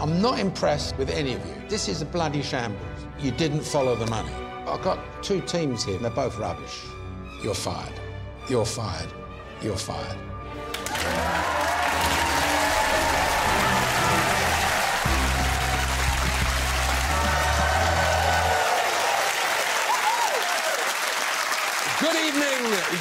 I'm not impressed with any of you. This is a bloody shambles. You didn't follow the money. I've got two teams here, and they're both rubbish. You're fired. You're fired. You're fired.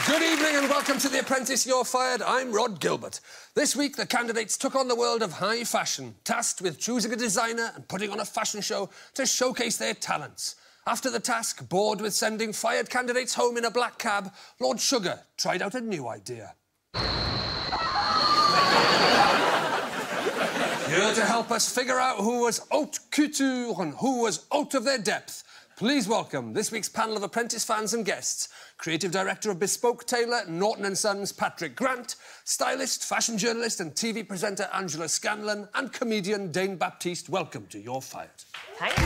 Good evening and welcome to The Apprentice, You're Fired. I'm Rod Gilbert. This week, the candidates took on the world of high fashion, tasked with choosing a designer and putting on a fashion show to showcase their talents. After the task, bored with sending fired candidates home in a black cab, Lord Sugar tried out a new idea. Here to help us figure out who was haute couture and who was out of their depth, please welcome this week's panel of Apprentice fans and guests. Creative Director of Bespoke Tailor, Norton & Sons, Patrick Grant, stylist, fashion journalist and TV presenter Angela Scanlon, and comedian Dane Baptiste. Welcome to You're Fired. Thank you.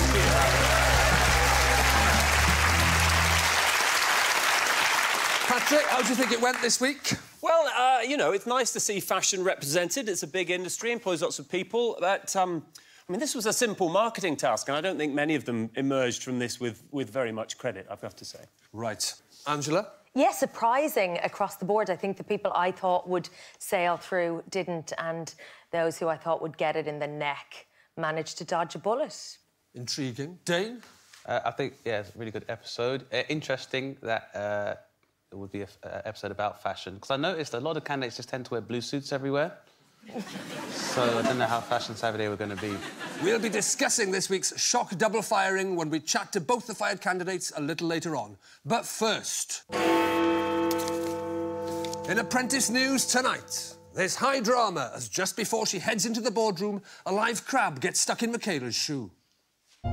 Patrick, how do you think it went this week? Well, you know, it's nice to see fashion represented. It's a big industry, employs lots of people, but, I mean, this was a simple marketing task, and I don't think many of them emerged from this with very much credit, I've got to say. Right. Angela? Yeah, surprising across the board. I think the people I thought would sail through didn't, and those who I thought would get it in the neck managed to dodge a bullet. Intriguing. Dane? I think, yeah, it's a really good episode. Interesting that it would be an episode about fashion, because I noticed a lot of candidates just tend to wear blue suits everywhere. So I don't know how fashion savvy they were going to be. We'll be discussing this week's shock double firing when we chat to both the fired candidates a little later on. But first... in Apprentice news tonight, there's high drama as just before she heads into the boardroom, a live crab gets stuck in Michaela's shoe. A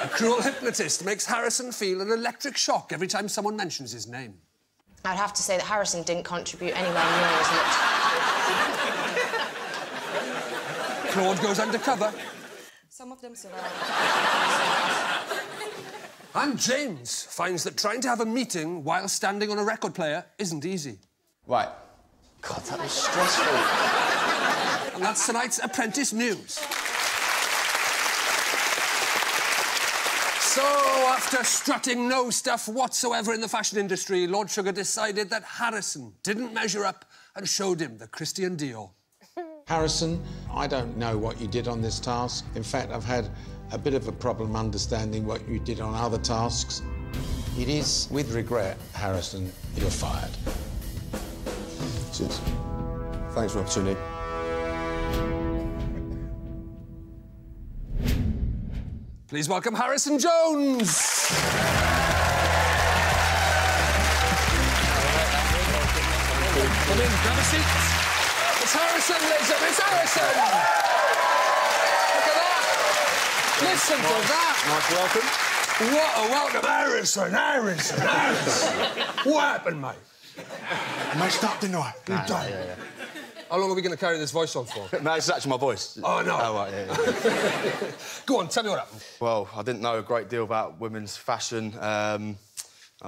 cruel hypnotist makes Harrison feel an electric shock every time someone mentions his name. I'd have to say that Harrison didn't contribute anywhere near as much. Claude goes undercover. Some of them survived. And James finds that trying to have a meeting while standing on a record player isn't easy. Right. God, that was stressful. And that's tonight's Apprentice news. So, after strutting no stuff whatsoever in the fashion industry, Lord Sugar decided that Harrison didn't measure up and showed him the Christian Dior. Harrison, I don't know what you did on this task. In fact, I've had a bit of a problem understanding what you did on other tasks. It is, with regret, Harrison, you're fired. Cheers. Thanks for the opportunity. Please welcome Harrison Jones. Come in, grab a seat. It's Harrison, ladies and gentlemen. It's Harrison. Look at that. Listen to that. Nice welcome. What a welcome. Harrison. What happened, mate? I messed up, didn't I? You done. Yeah. How long are we going to carry this voice on for? No, it's actually my voice. Oh, no. Oh, right, yeah. Go on, tell me what happened. Well, I didn't know a great deal about women's fashion. I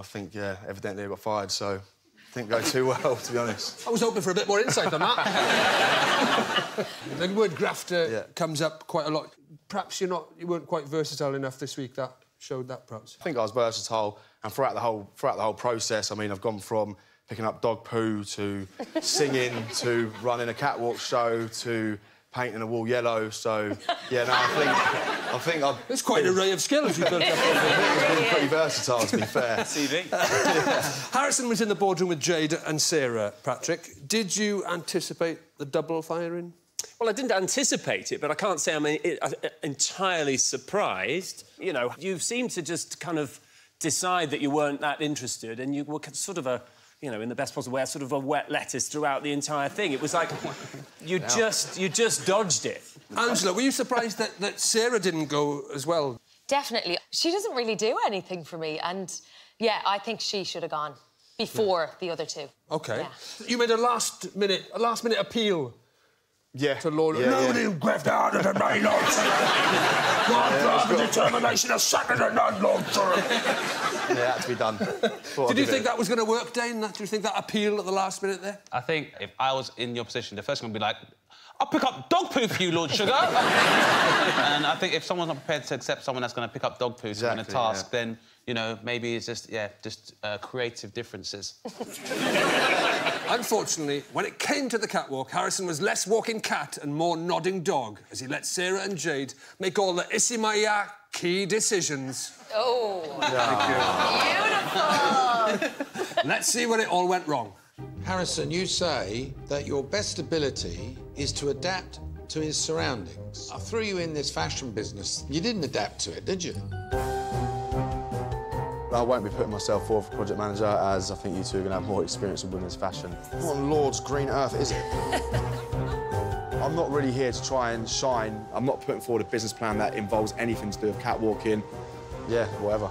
think, yeah, evidently I got fired, so... didn't go too well, to be honest. I was hoping for a bit more insight on that. The word grafter comes up quite a lot. Perhaps you weren't quite versatile enough this week. That showed that, perhaps. I think I was versatile, and throughout the whole process, I mean, I've gone from picking up dog poo to singing to running a catwalk show to painting a wall yellow. So, yeah, no, I think I've... It's quite an array of skills you've built up. It's been pretty versatile, to be fair. TV. Harrison was in the boardroom with Jade and Sarah, Patrick. Did you anticipate the double firing? Well, I didn't anticipate it, but I can't say I'm entirely surprised. You know, you seemed to just kind of decide that you weren't that interested, and you were sort of you know, in the best possible way, sort of a wet lettuce throughout the entire thing. It was like you just dodged it. Angela, were you surprised that Sarah didn't go as well? Definitely. She doesn't really do anything for me, and, yeah, I think she should have gone before the other two. OK. Yeah. You made a last-minute appeal Yeah. To Lord, Yeah, nobody grabbed harder than me, Lord. My determination is second to none, Lord. Yeah, it had to be done. Did you think that was going to work, Dane? Did you think that appealed at the last minute there? I think if I was in your position, the first one would be like, I'll pick up dog poo for you, Lord Sugar. And I think if someone's not prepared to accept someone that's going to pick up dog poo in a task, then, you know, maybe it's just, creative differences. Unfortunately, when it came to the catwalk, Harrison was less walking cat and more nodding dog as he let Sarah and Jade make all the Isimaya key decisions. Oh, beautiful! Let's see where it all went wrong. Harrison, you say that your best ability is to adapt to his surroundings. I threw you in this fashion business. You didn't adapt to it, did you? I won't be putting myself forward for project manager, as I think you two are going to have more experience with women's fashion. What on Lord's green earth is it? I'm not really here to try and shine. I'm not putting forward a business plan that involves anything to do with catwalking. Yeah, whatever.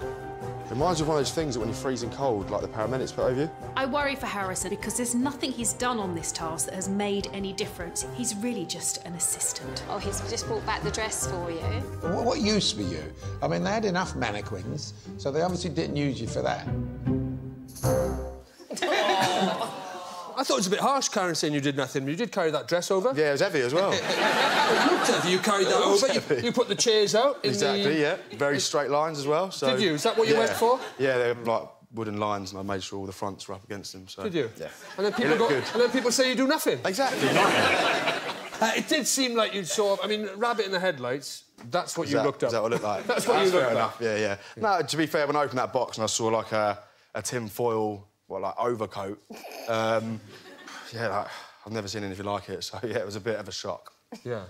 Reminds you of one of those things that when you're freezing cold, like the paramedics put over you. I worry for Harrison because there's nothing he's done on this task that has made any difference. He's really just an assistant. Oh, he's just brought back the dress for you. What use were you? I mean, they had enough mannequins, so they obviously didn't use you for that. I thought it was a bit harsh, Karen, saying you did nothing. You did carry that dress over. Yeah, it was heavy as well. It looked heavy. You carried that over. You put the chairs out. Exactly, yeah. Very straight lines as well. So, did you? Is that what you went for? Yeah, they're like wooden lines, and I made sure all the fronts were up against them. So. Did you? Yeah. And then people say you do nothing. Exactly. It did seem like you'd sort of... I mean, rabbit in the headlights, that's what you looked up. Is that what it looked like? That's what you looked enough, yeah. No, to be fair, when I opened that box and I saw, like, a tin foil, overcoat, I've never seen anything like it, so, yeah, it was a bit of a shock. Yeah.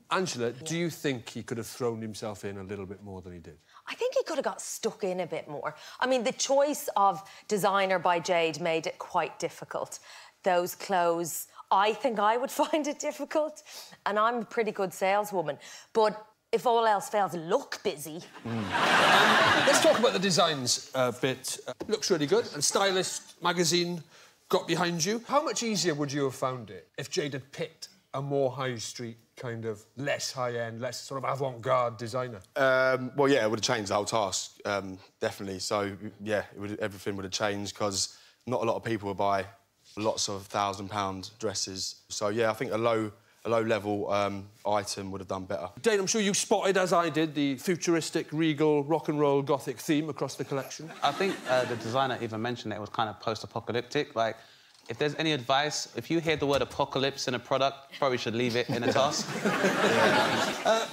Angela, do you think he could have thrown himself in a little bit more than he did? I think he could have got stuck in a bit more. I mean, the choice of designer by Jade made it quite difficult. Those clothes, I think I would find it difficult, and I'm a pretty good saleswoman, but if all else fails, look busy. Let's talk about the designs a bit. Looks really good, and Stylist magazine got behind you. How much easier would you have found it if Jade had picked a more high street, kind of less high-end, less sort of avant-garde designer? Well, yeah, it would have changed the whole task, definitely. So, yeah, everything would have changed, because not a lot of people would buy lots of £1,000 dresses. So, yeah, I think a low-level item would have done better. Dane, I'm sure you spotted, as I did, the futuristic, regal, rock-and-roll, gothic theme across the collection. I think the designer even mentioned that it was kind of post-apocalyptic. Like, if there's any advice, if you hear the word apocalypse in a product, you probably should leave it in a task.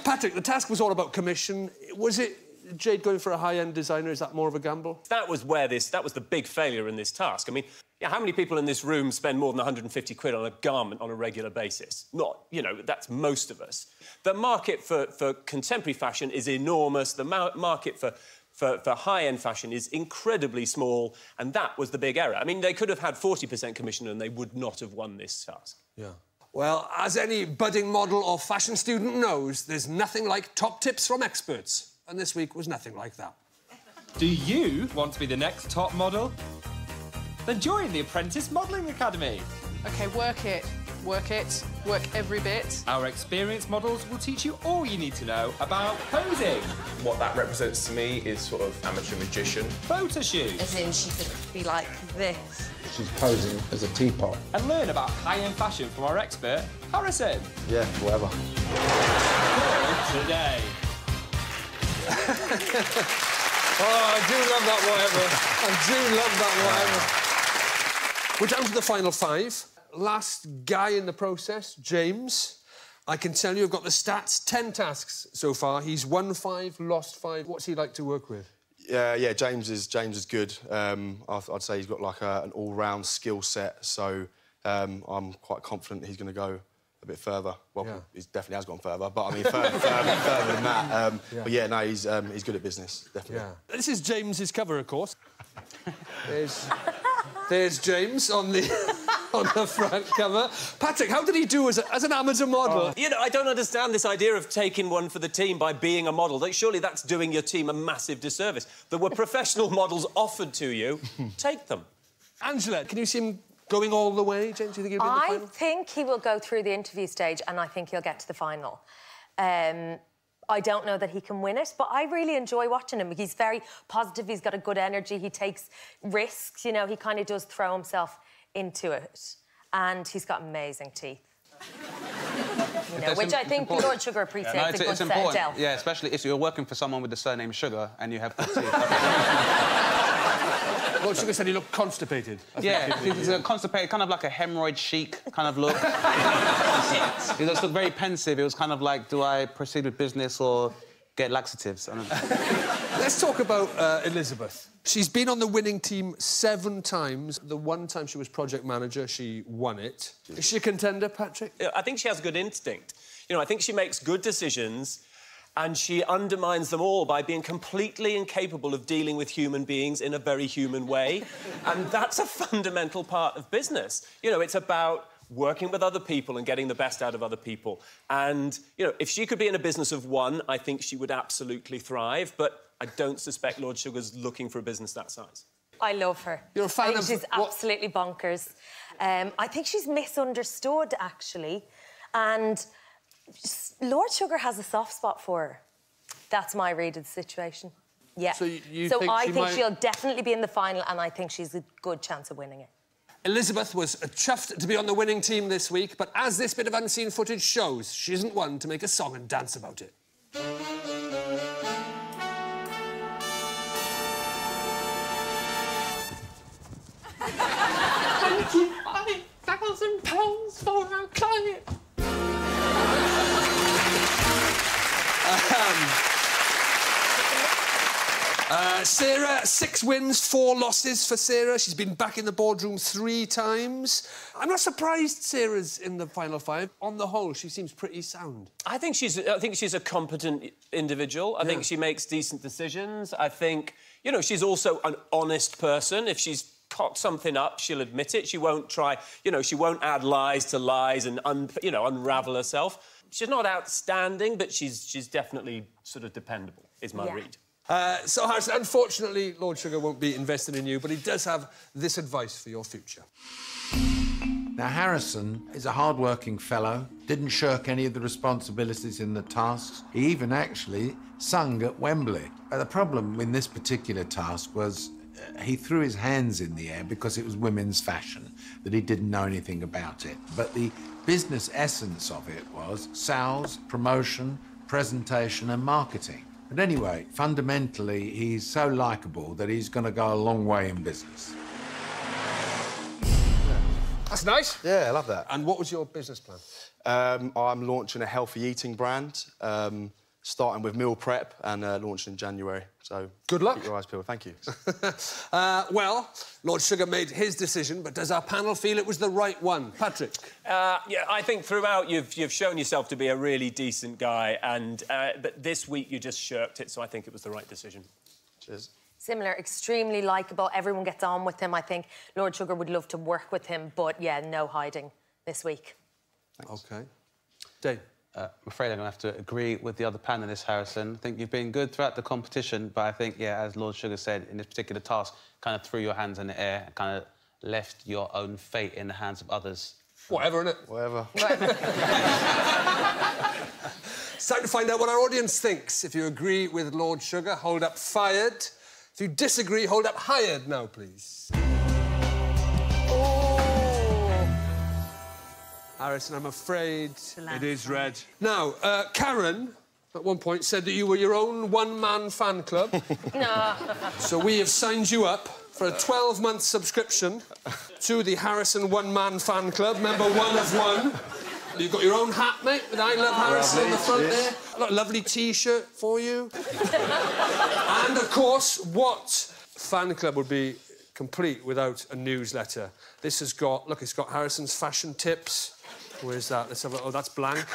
Patrick, the task was all about commission. Was it Jade going for a high-end designer? Is that more of a gamble? That was the big failure in this task. I mean, yeah, how many people in this room spend more than 150 quid on a garment on a regular basis? Not, you know, that's most of us. The market for contemporary fashion is enormous. The market for high-end fashion is incredibly small, and that was the big error. I mean, they could have had 40% commission and they would not have won this task. Yeah. Well, as any budding model or fashion student knows, there's nothing like top tips from experts, and this week was nothing like that. Do you want to be the next top model? Then join the Apprentice Modelling Academy. OK, work it, work every bit. Our experienced models will teach you all you need to know about posing. What that represents to me is sort of amateur magician. Photo shoot. As in, she could be like this. She's posing as a teapot. And learn about high-end fashion from our expert, Harrison. Yeah, whatever. For today. Oh, I do love that whatever. I do love that whatever. We're down to the final five. Last guy in the process, James. I can tell you I've got the stats. 10 tasks so far. He's won 5, lost 5. What's he like to work with? Yeah, James is good. I'd say he's got like an all-round skill set, so I'm quite confident he's going to go a bit further. Well, he definitely has gone further, but I mean further than that. But yeah, no, he's good at business, definitely. Yeah. This is James's cover, of course. There's James on the front cover. Patrick, how did he do as an amateur model? You know, I don't understand this idea of taking one for the team by being a model. Surely that's doing your team a massive disservice. There were professional models offered to you. Take them. Angela, can you see him going all the way, James? Do you think he'll be in the final? I think he will go through the interview stage and I think he'll get to the final. I don't know that he can win it, but I really enjoy watching him. He's very positive, he's got a good energy, he takes risks, you know, he kind of does throw himself into it. And he's got amazing teeth. You know, which I think Lord Sugar appreciates a good set of delf. Yeah, especially if you're working for someone with the surname Sugar and you have good teeth. Lord Sugar said he looked constipated. Yeah, he's constipated, kind of like a hemorrhoid chic kind of look. He just looked very pensive. It was kind of like, do I proceed with business or get laxatives? I don't know. Let's talk about Elizabeth. She's been on the winning team 7 times. The one time she was project manager, she won it. Is she a contender, Patrick? I think she has good instinct. You know, I think she makes good decisions and she undermines them all by being completely incapable of dealing with human beings in a very human way. And that's a fundamental part of business. You know, it's about working with other people and getting the best out of other people. And, you know, if she could be in a business of one, I think she would absolutely thrive. But I don't suspect Lord Sugar's looking for a business that size. I love her. You're a fan of... She's absolutely bonkers. I think she's misunderstood, actually. And Lord Sugar has a soft spot for her. That's my read of the situation. Yeah. So I think she'll definitely be in the final and I think she's a good chance of winning it. Elizabeth was chuffed to be on the winning team this week, but as this bit of unseen footage shows, she isn't one to make a song and dance about it. £25,000 for our client. Sarah, 6 wins, 4 losses for Sarah. She's been back in the boardroom 3 times. I'm not surprised Sarah's in the final 5. On the whole, she seems pretty sound. I think she's a competent individual. I think she makes decent decisions. I think, you know, she's also an honest person. If she's cocked something up, she'll admit it. She won't try, you know, she won't add lies to lies and, unravel herself. She's not outstanding, but she's definitely sort of dependable, is my read. So, Harrison, unfortunately, Lord Sugar won't be investing in you, but he does have this advice for your future. Now, Harrison is a hard-working fellow, didn't shirk any of the responsibilities in the tasks. He even actually sung at Wembley. But the problem in this particular task was he threw his hands in the air because it was women's fashion, that he didn't know anything about it. But the business essence of it was sales, promotion, presentation and marketing. But anyway, fundamentally, he's so likeable that he's going to go a long way in business. That's nice. Yeah, I love that. And what was your business plan? I'm launching a healthy eating brand, starting with meal prep and launching in January. So good luck. Keep your eyes peeled. Thank you. Well, Lord Sugar made his decision, but does our panel feel it was the right one? Patrick? Yeah, I think throughout you've shown yourself to be a really decent guy, and but this week you just shirked it, so I think it was the right decision. Cheers. Similar, extremely likeable. Everyone gets on with him. I think Lord Sugar would love to work with him, but, yeah, no hiding this week. Thanks. OK. Dave? I'm afraid I'm going to have to agree with the other panellists, Harrison. I think you've been good throughout the competition, but I think, yeah, as Lord Sugar said, in this particular task, kind of threw your hands in the air and kind of left your own fate in the hands of others. Whatever, innit? Whatever. It's time to find out what our audience thinks. If you agree with Lord Sugar, hold up fired. If you disagree, hold up hired now, please. Harrison, I'm afraid it is red. Now, Karen, at one point, said that you were your own one-man fan club. No. So we have signed you up for a 12-month subscription to the Harrison one-man fan club, member 1 of 1. You've got your own hat, mate, with I Love Harrison on the front there. A lovely T-shirt for you. And, of course, what fan club would be complete without a newsletter? This has got... Look, it's got Harrison's fashion tips. Where's that? Let's have a... Oh, that's blank.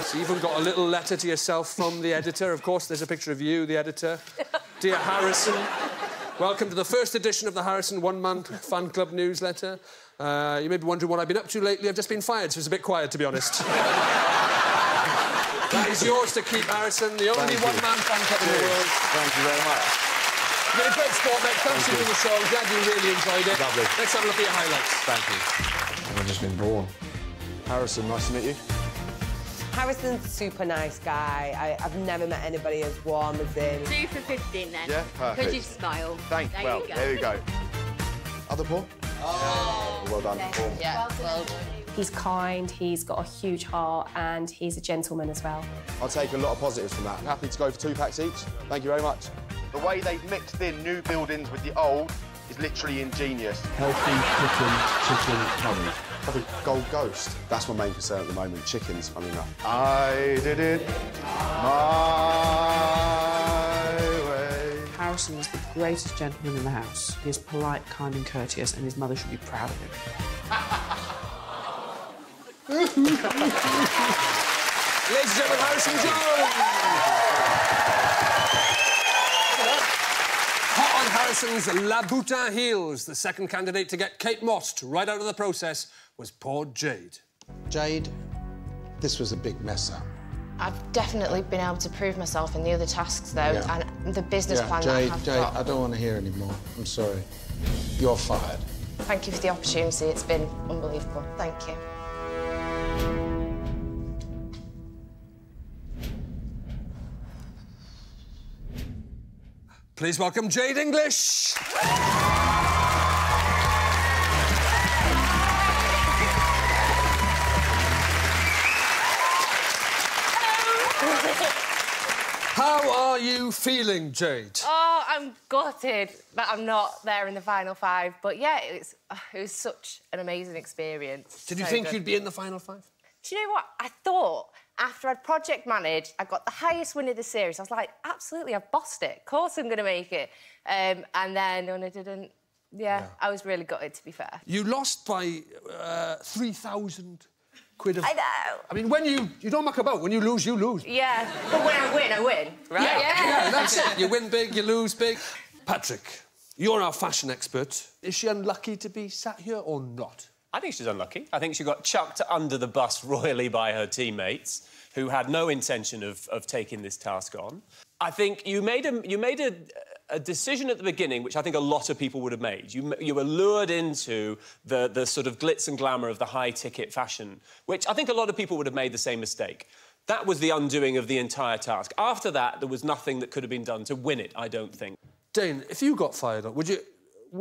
So you've even got a little letter to yourself from the editor. Of course, there's a picture of you, the editor. Dear Harrison, welcome to the first edition of the Harrison One-Man Fan Club newsletter. You may be wondering what I've been up to lately. I've just been fired, so it's a bit quiet, to be honest. That is yours to keep, Harrison. The only one-man fan club in the world. Thank you very much. You've been a great sport, mate. Thanks for doing the show. I'm glad you really enjoyed it. Lovely. Let's have a look at your highlights. Thank you. I've just been born. Harrison, nice to meet you. Harrison's a super nice guy. I've never met anybody as warm as him. 2 for 15 then. Yeah, perfect. Because you smile. Thank you. Well, there you go. Other Paul? Oh. Well done, Paul. Yeah, well done. He's kind, he's got a huge heart, and he's a gentleman as well. I'll take a lot of positives from that. Happy to go for 2 packs each. Thank you very much. The way they've mixed in new buildings with the old is literally ingenious. Healthy chicken curry. Probably Gold Ghost. That's my main concern at the moment. Chickens, funny enough. I did it my way. Harrison is the greatest gentleman in the house. He is polite, kind and courteous, and his mother should be proud of him. Ladies and gentlemen, Harrison Jones! Hot on Harrison's La Boutin heels, the second candidate to get Kate Mossed right out of the process was poor Jade. Jade, this was a big mess up. I've definitely been able to prove myself in the other tasks, though, and the business plan Jade, that I have Jade, got. I don't want to hear any more. I'm sorry. You're fired. Thank you for the opportunity. It's been unbelievable. Thank you. Please welcome Jade English. How are you feeling, Jade? Oh, I'm gutted that I'm not there in the final 5. But yeah, it was such an amazing experience. Did you think you'd be in the final 5? Do you know what? I thought after I'd project managed, I got the highest win of the series. I was like, absolutely, I've bossed it. Of course I'm going to make it. And then when I didn't, yeah, I was really gutted, to be fair. You lost by 3,000 quid of... I know. I mean, when you don't muck about. When you lose, you lose. Yeah, but when I win, right? Yeah, that's it. You win big, you lose big. Patrick, you're our fashion expert. Is she unlucky to be sat here or not? I think she's unlucky. I think she got chucked under the bus royally by her teammates, who had no intention of taking this task on. I think you made a decision at the beginning, which I think a lot of people would have made. You were lured into the sort of glitz and glamour of the high-ticket fashion, which I think a lot of people would have made the same mistake. That was the undoing of the entire task. After that, there was nothing that could have been done to win it, I don't think. Dane, if you got fired, what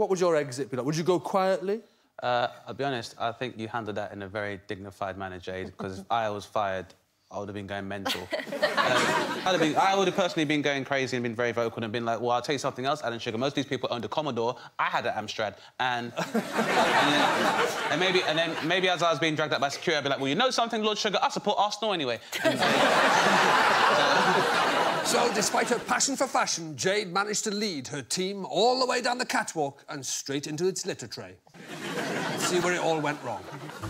would your exit be like? Would you go quietly? I'll be honest, I think you handled that in a very dignified manner, Jade, because if I was fired, I would have been going mental. I would have personally been going crazy and been very vocal and been like, well, I'll tell you something else, Alan Sugar. Most of these people owned a Commodore. I had an Amstrad. And then maybe as I was being dragged out by security, I'd be like, well, you know something, Lord Sugar? I support Arsenal anyway. So, despite her passion for fashion, Jade managed to lead her team all the way down the catwalk and straight into its litter tray. Let's see where it all went wrong.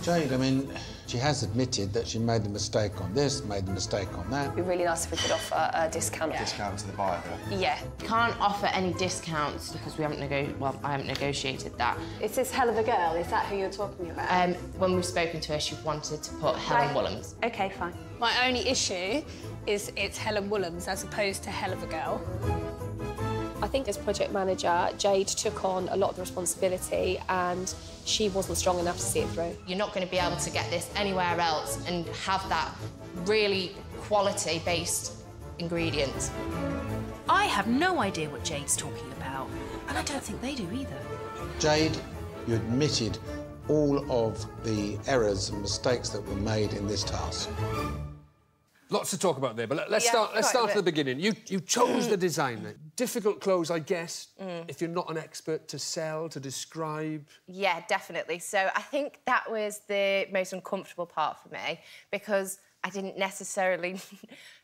Jade, I mean, she has admitted that she made the mistake on this, made the mistake on that. It'd be really nice if we could offer a discount. Discount to the buyer. Yeah. Can't offer any discounts because I haven't negotiated that. Is this Hell of a Girl? Is that who you're talking about? When we've spoken to her, she wanted to put Helen Wollums. OK, fine. My only issue is it's Helen Wollums as opposed to Hell of a Girl. I think as project manager, Jade took on a lot of the responsibility and she wasn't strong enough to see it through. You're not going to be able to get this anywhere else and have that really quality-based ingredient. I have no idea what Jade's talking about, and I don't think they do either. Jade, you admitted all of the errors and mistakes that were made in this task. Lots to talk about there, but let's start at the beginning. You chose the designer. Difficult clothes, I guess, if you're not an expert, to sell, to describe. Yeah, definitely. So I think that was the most uncomfortable part for me because I didn't necessarily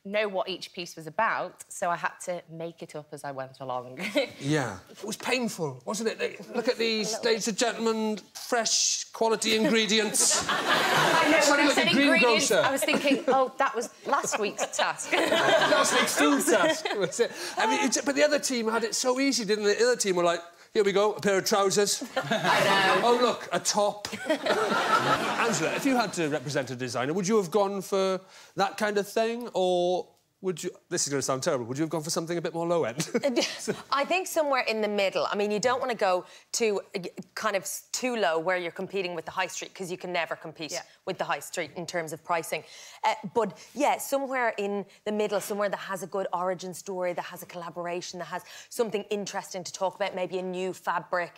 know what each piece was about, so I had to make it up as I went along. Yeah. It was painful, wasn't it? Look at these, ladies and gentlemen, fresh, quality ingredients. I know, when I said ingredients, I was thinking, oh, that was last week's task. Last week's food task, was it? I mean, but the other team had it so easy, didn't they? The other team were like, here we go, a pair of trousers. I know. Oh, look, a top. Angela, if you had to represent a designer, would you have gone for that kind of thing, or would you... This is going to sound terrible. Would you have gone for something a bit more low-end? I think somewhere in the middle. I mean, you don't want to go to kind of too low where you're competing with the high street, because you can never compete with the high street in terms of pricing. But, yeah, somewhere in the middle, somewhere that has a good origin story, that has a collaboration, that has something interesting to talk about, maybe a new fabric.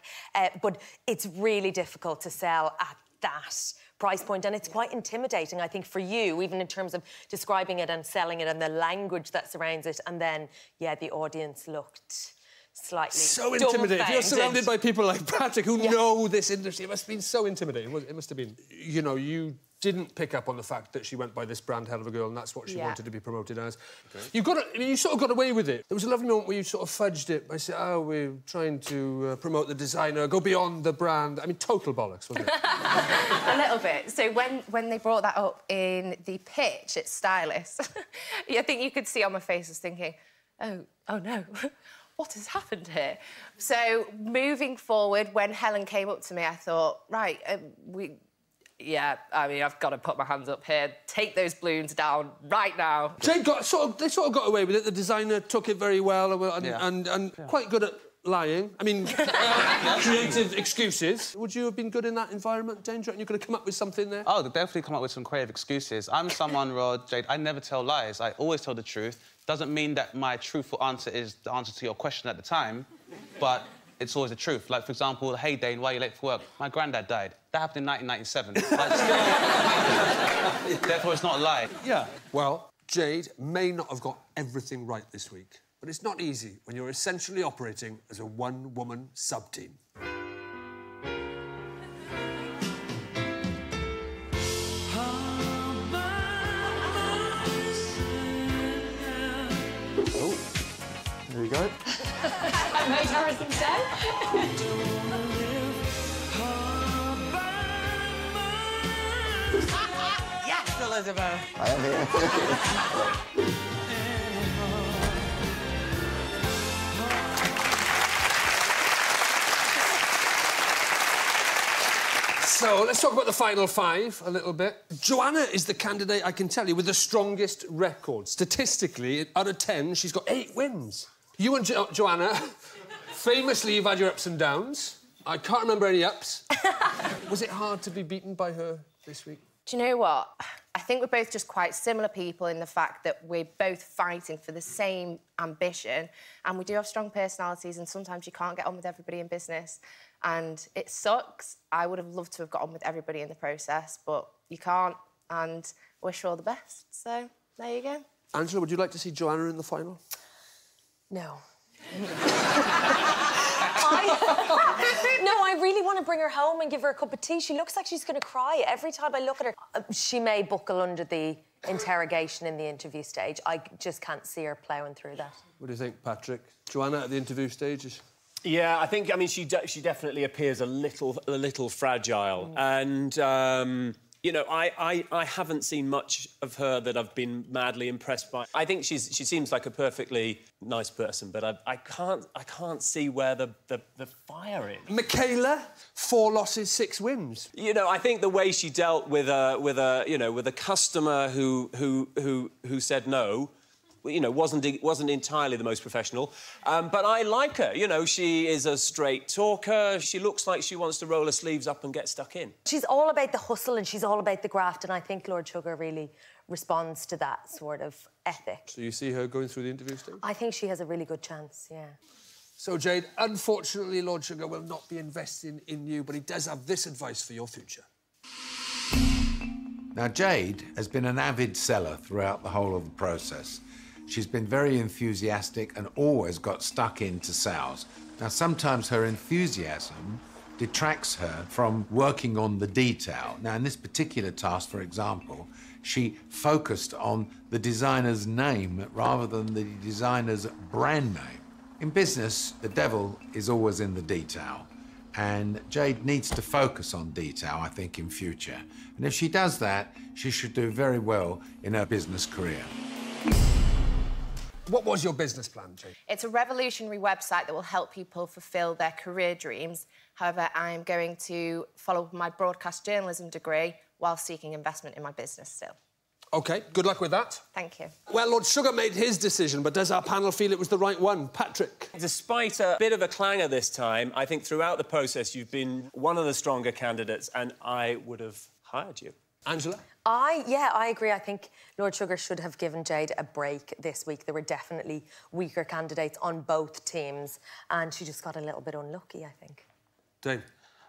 But it's really difficult to sell at that price point, and it's quite intimidating, I think, for you, even in terms of describing it and selling it and the language that surrounds it. And then, yeah, the audience looked slightly so intimidating. You're surrounded by people like Patrick who know this industry. It must have been so intimidating. It must have been. You know, you didn't pick up on the fact that she went by this brand Hell of a Girl, and that's what she wanted to be promoted as. Okay. You sort of got away with it. There was a lovely moment where you sort of fudged it by saying, oh, we're trying to promote the designer, go beyond the brand. I mean, total bollocks, wasn't it? A little bit. So when they brought that up in the pitch at Stylist, I think you could see on my face I was thinking, oh no, what has happened here? So moving forward, when Helen came up to me, I thought, right, yeah, I mean, I've got to put my hands up here. Take those balloons down right now. Jade they sort of got away with it. The designer took it very well and quite good at lying. I mean, creative excuses. Would you have been good in that environment, Dane? Do you reckon you could have come up with something there? Oh, definitely come up with some creative excuses. I'm someone, Rod, Jade, I never tell lies. I always tell the truth. Doesn't mean that my truthful answer is the answer to your question at the time, but it's always the truth. Like, for example, hey, Dane, why are you late for work? My granddad died. That happened in 1997. Like, therefore, it's not a lie. Yeah. Well, Jade may not have got everything right this week, but it's not easy when you're essentially operating as a one-woman sub-team. Oh, there you go. I made Harrison say. Yes, Elizabeth. I am here. So, let's talk about the final five a little bit. Joanna is the candidate, I can tell you, with the strongest record. Statistically, out of 10, she's got 8 wins. You and Joanna, famously, you've had your ups and downs. I can't remember any ups. Was it hard to be beaten by her this week? Do you know what? I think we're both just quite similar people in the fact that we're both fighting for the same ambition, and we do have strong personalities, and sometimes you can't get on with everybody in business, and it sucks. I would have loved to have got on with everybody in the process, but you can't, and wish her all the best. So, there you go. Angela, would you like to see Joanna in the final? No. No, I really want to bring her home and give her a cup of tea. She looks like she's going to cry every time I look at her. She may buckle under the interrogation in the interview stage. I just can't see her ploughing through that. What do you think, Patrick? Joanna at the interview stage? Yeah, I think, I mean, she definitely appears a little fragile. And, you know, I haven't seen much of her that I've been madly impressed by. I think she seems like a perfectly nice person, but I can't see where the fire is. Michaela, 4 losses, 6 wins. You know, I think the way she dealt with a customer who said no, you know, wasn't entirely the most professional. But I like her. You know, she is a straight talker. She looks like she wants to roll her sleeves up and get stuck in. She's all about the hustle and she's all about the graft, and I think Lord Sugar really responds to that sort of ethic. So you see her going through the interview stage? I think she has a really good chance, yeah. So, Jade, unfortunately, Lord Sugar will not be investing in you, but he does have this advice for your future. Now, Jade has been an avid seller throughout the whole of the process. She's been very enthusiastic and always got stuck into sales. Now, sometimes her enthusiasm detracts her from working on the detail. Now, in this particular task, for example, she focused on the designer's name rather than the designer's brand name. In business, the devil is always in the detail. And Jade needs to focus on detail, I think, in future. And if she does that, she should do very well in her business career. What was your business plan, Jade? It's a revolutionary website that will help people fulfil their career dreams. However, I'm going to follow my broadcast journalism degree while seeking investment in my business still. OK, good luck with that. Thank you. Well, Lord Sugar made his decision, but does our panel feel it was the right one? Patrick? Despite a bit of a clangor this time, I think throughout the process you've been one of the stronger candidates and I would have hired you. Angela? I agree. I think Lord Sugar should have given Jade a break this week. There were definitely weaker candidates on both teams, and she just got a little bit unlucky, I think. Dane?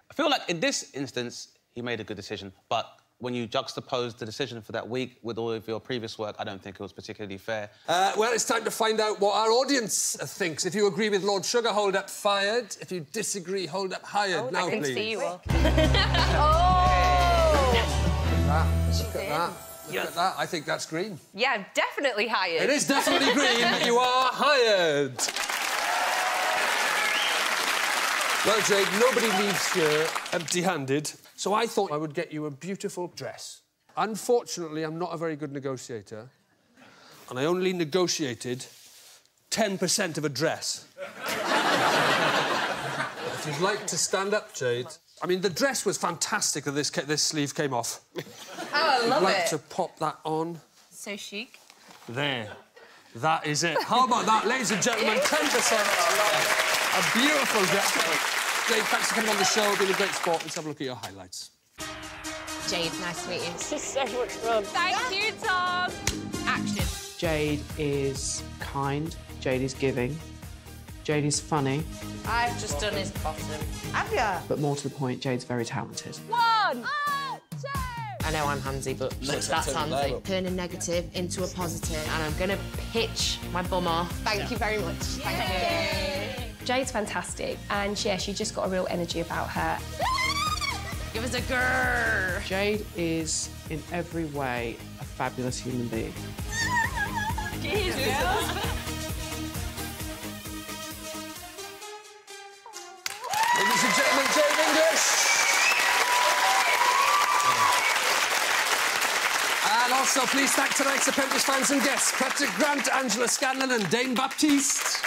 I feel like in this instance, he made a good decision, but when you juxtapose the decision for that week with all of your previous work, I don't think it was particularly fair. Well, it's time to find out what our audience thinks. If you agree with Lord Sugar, hold up fired. If you disagree, hold up hired. Now, I can please. see you all. Look at that. Look at that. I think that's green. Yeah, I'm definitely hired. It is definitely green. You are hired. Well, Jade, nobody leaves here empty-handed, so I thought I would get you a beautiful dress. Unfortunately, I'm not a very good negotiator, and I only negotiated 10% of a dress. If you'd like to stand up, Jade. I mean, the dress was fantastic that this sleeve came off. Oh, I love I'd like it. to pop that on. So chic. There. That is it. How about that, ladies and gentlemen? 10%. A beautiful dress. Jade, thanks for coming on the show. Been a great sport. Let's have a look at your highlights. Jade, nice to meet you. This is so much fun. Thank you, Tom. Action. Jade is kind. Jade is giving. Jade is funny. I've just done his bottom. Have you? But more to the point, Jade's very talented. 1, 2. I know I'm handsy, but That's handy. Turn a negative into a positive, and I'm going to pitch my bum off. Thank you very much. Thank you. Jade's fantastic, and yeah, she just got a real energy about her. Give us a grrr. Jade is, in every way, a fabulous human being. Ladies and gentlemen, Jade English. And also, please thank tonight's Apprentice fans and guests, Patrick Grant, Angela Scanlon and Dane Baptiste.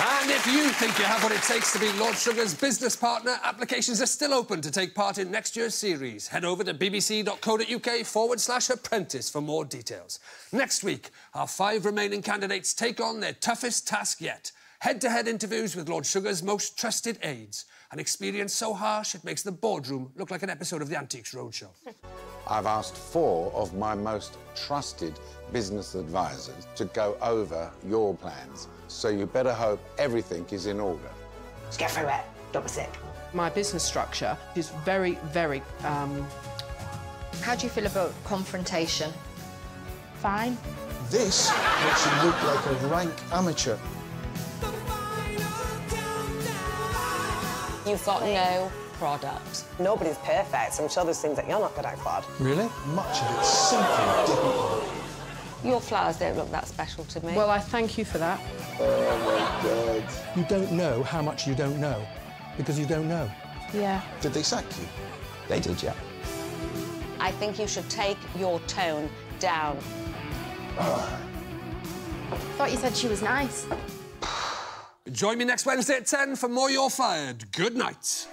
And if you think you have what it takes to be Lord Sugar's business partner, applications are still open to take part in next year's series. Head over to bbc.co.uk/apprentice for more details. Next week, our 5 remaining candidates take on their toughest task yet. Head-to-head interviews with Lord Sugar's most trusted aides. An experience so harsh it makes the boardroom look like an episode of the Antiques Roadshow. I've asked 4 of my most trusted business advisors to go over your plans, so you better hope everything is in order. Let's get through it. Don't be sick. My business structure is very, very, How do you feel about confrontation? Fine. This makes you look like a rank amateur. You've got no product. Nobody's perfect, so I'm sure there's things that you're not good at, Claude. Really? Much of it's simply difficult. Your flowers don't look that special to me. well, I thank you for that. Oh, my God. You don't know how much you don't know, because you don't know. Yeah. Did they sack you? They did, yeah. I think you should take your tone down. Thought you said she was nice. Join me next Wednesday at 10 for more You're Fired. Good night.